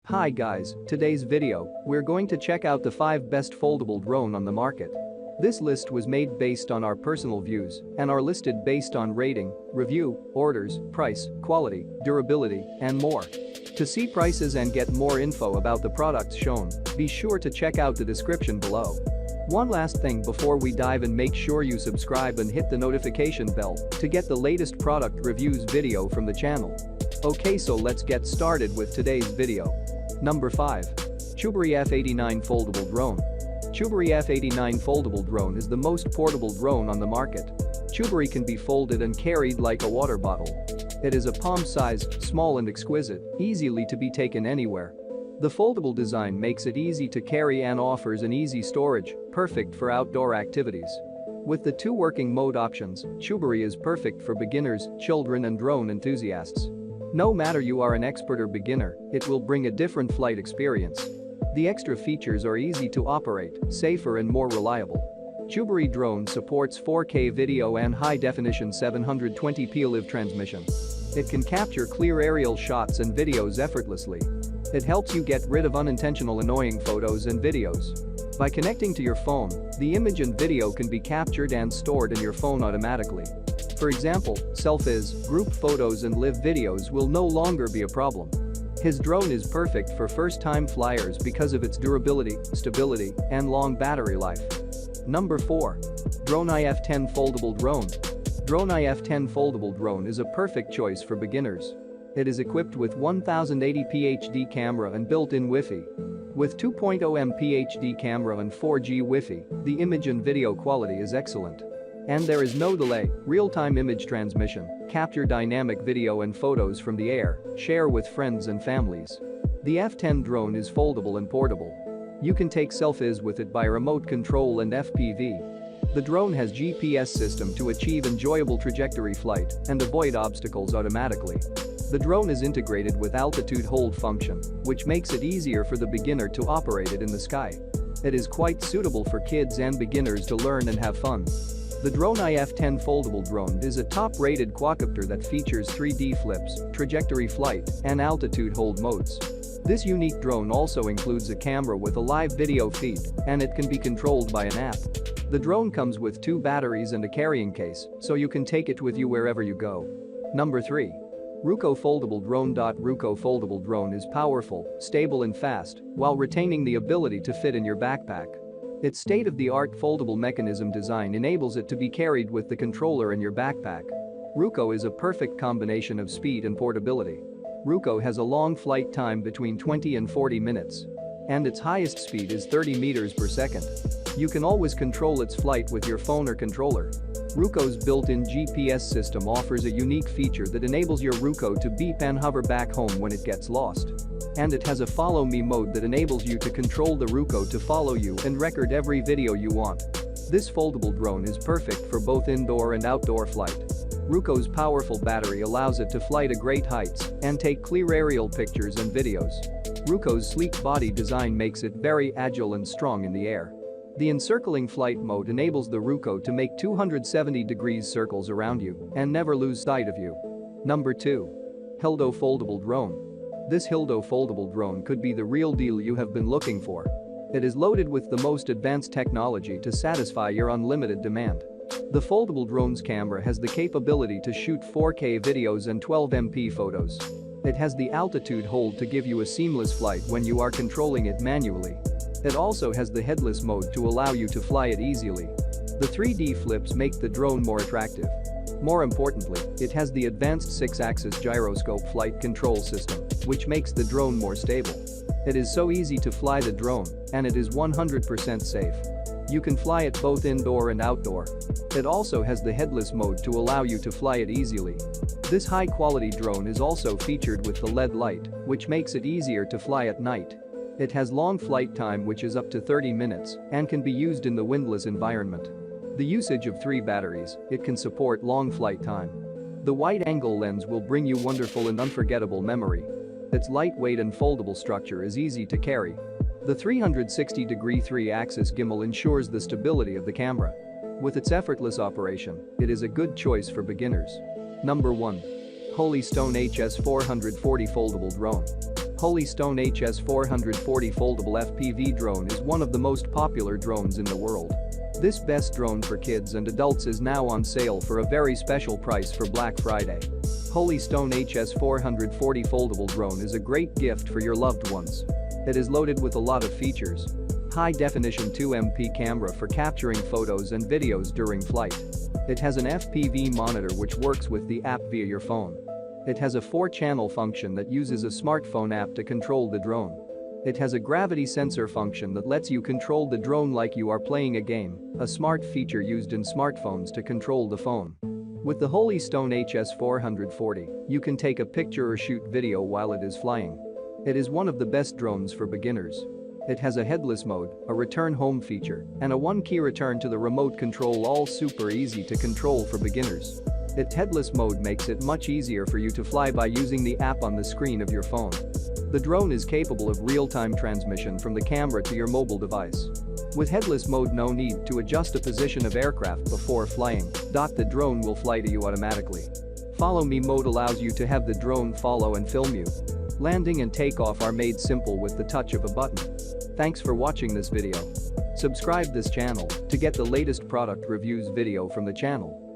Hi guys, today's video, we're going to check out the 5 best foldable drone on the market. This list was made based on our personal views and are listed based on rating, review, orders, price, quality, durability, and more. To see prices and get more info about the products shown, be sure to check out the description below. One last thing before we dive in, make sure you subscribe and hit the notification bell to get the latest product reviews video from the channel. Okay, so let's get started with today's video. Number 5. Chuburi F89 Foldable Drone. Chuburi F89 Foldable Drone is the most portable drone on the market. Chuburi can be folded and carried like a water bottle. It is a palm-sized, small and exquisite, easily to be taken anywhere. The foldable design makes it easy to carry and offers an easy storage, perfect for outdoor activities. With the 2 working mode options, Chuburi is perfect for beginners, children and drone enthusiasts. No matter you are an expert or beginner, it will bring a different flight experience. The extra features are easy to operate, safer and more reliable. Chuburi drone supports 4K video and high-definition 720p live transmission. It can capture clear aerial shots and videos effortlessly. It helps you get rid of unintentional annoying photos and videos. By connecting to your phone, the image and video can be captured and stored in your phone automatically. For example, selfies, group photos and live videos will no longer be a problem. His drone is perfect for first-time flyers because of its durability, stability, and long battery life. Number 4. Drone IF10 Foldable Drone. Drone IF10 Foldable Drone is a perfect choice for beginners. It is equipped with 1080p HD camera and built-in Wi-Fi. With 2.0MP HD camera and 4G Wi-Fi, the image and video quality is excellent. And there is no delay, real-time image transmission, capture dynamic video and photos from the air, share with friends and families. The F10 drone is foldable and portable. You can take selfies with it by remote control and FPV. The drone has GPS system to achieve enjoyable trajectory flight and avoid obstacles automatically. The drone is integrated with altitude hold function, which makes it easier for the beginner to operate it in the sky. It is quite suitable for kids and beginners to learn and have fun. The Drone IF10 Foldable Drone is a top-rated quadcopter that features 3D flips, trajectory flight, and altitude hold modes. This unique drone also includes a camera with a live video feed, and it can be controlled by an app. The drone comes with 2 batteries and a carrying case, so you can take it with you wherever you go. Number 3. Ruko Foldable Drone. Ruko Foldable Drone is powerful, stable and fast, while retaining the ability to fit in your backpack. Its state-of-the-art foldable mechanism design enables it to be carried with the controller in your backpack. Ruko is a perfect combination of speed and portability. Ruko has a long flight time between 20 and 40 minutes. And its highest speed is 30 meters per second. You can always control its flight with your phone or controller. Ruko's built-in GPS system offers a unique feature that enables your Ruko to beep and hover back home when it gets lost. And it has a follow me mode that enables you to control the Ruko to follow you and record every video you want. This foldable drone is perfect for both indoor and outdoor flight. Ruko's powerful battery allows it to fly to great heights and take clear aerial pictures and videos. Ruko's sleek body design makes it very agile and strong in the air. The encircling flight mode enables the Ruko to make 270 degrees circles around you and never lose sight of you. Number 2. Hildo Foldable Drone. This Hildo Foldable Drone could be the real deal you have been looking for. It is loaded with the most advanced technology to satisfy your unlimited demand. The foldable drone's camera has the capability to shoot 4K videos and 12MP photos. It has the altitude hold to give you a seamless flight when you are controlling it manually. It also has the headless mode to allow you to fly it easily. The 3D flips make the drone more attractive. More importantly, it has the advanced 6-axis gyroscope flight control system, which makes the drone more stable. It is so easy to fly the drone, and it is 100% safe. You can fly it both indoor and outdoor. It also has the headless mode to allow you to fly it easily. This high-quality drone is also featured with the LED light, which makes it easier to fly at night. It has long flight time, which is up to 30 minutes, and can be used in the windless environment. The usage of 3 batteries, it can support long flight time. The wide-angle lens will bring you wonderful and unforgettable memory. Its lightweight and foldable structure is easy to carry. The 360-degree 3-axis gimbal ensures the stability of the camera. With its effortless operation, it is a good choice for beginners. Number 1. Holy Stone HS440 Foldable Drone. Holystone HS440 foldable FPV drone is one of the most popular drones in the world. This best drone for kids and adults is now on sale for a very special price for Black Friday. Holystone HS440 foldable drone is a great gift for your loved ones. It is loaded with a lot of features. High-definition 2MP camera for capturing photos and videos during flight. It has an FPV monitor which works with the app via your phone. It has a 4-channel function that uses a smartphone app to control the drone. It has a gravity sensor function that lets you control the drone like you are playing a game, a smart feature used in smartphones to control the phone. With the Holystone HS440, you can take a picture or shoot video while it is flying. It is one of the best drones for beginners. It has a headless mode, a return home feature, and a one-key return to the remote control, all super easy to control for beginners. Its headless mode makes it much easier for you to fly by using the app on the screen of your phone. The drone is capable of real-time transmission from the camera to your mobile device. With headless mode, no need to adjust the position of aircraft before flying. The drone will fly to you automatically. Follow Me mode allows you to have the drone follow and film you. Landing and takeoff are made simple with the touch of a button. Thanks for watching this video. Subscribe this channel to get the latest product reviews video from the channel.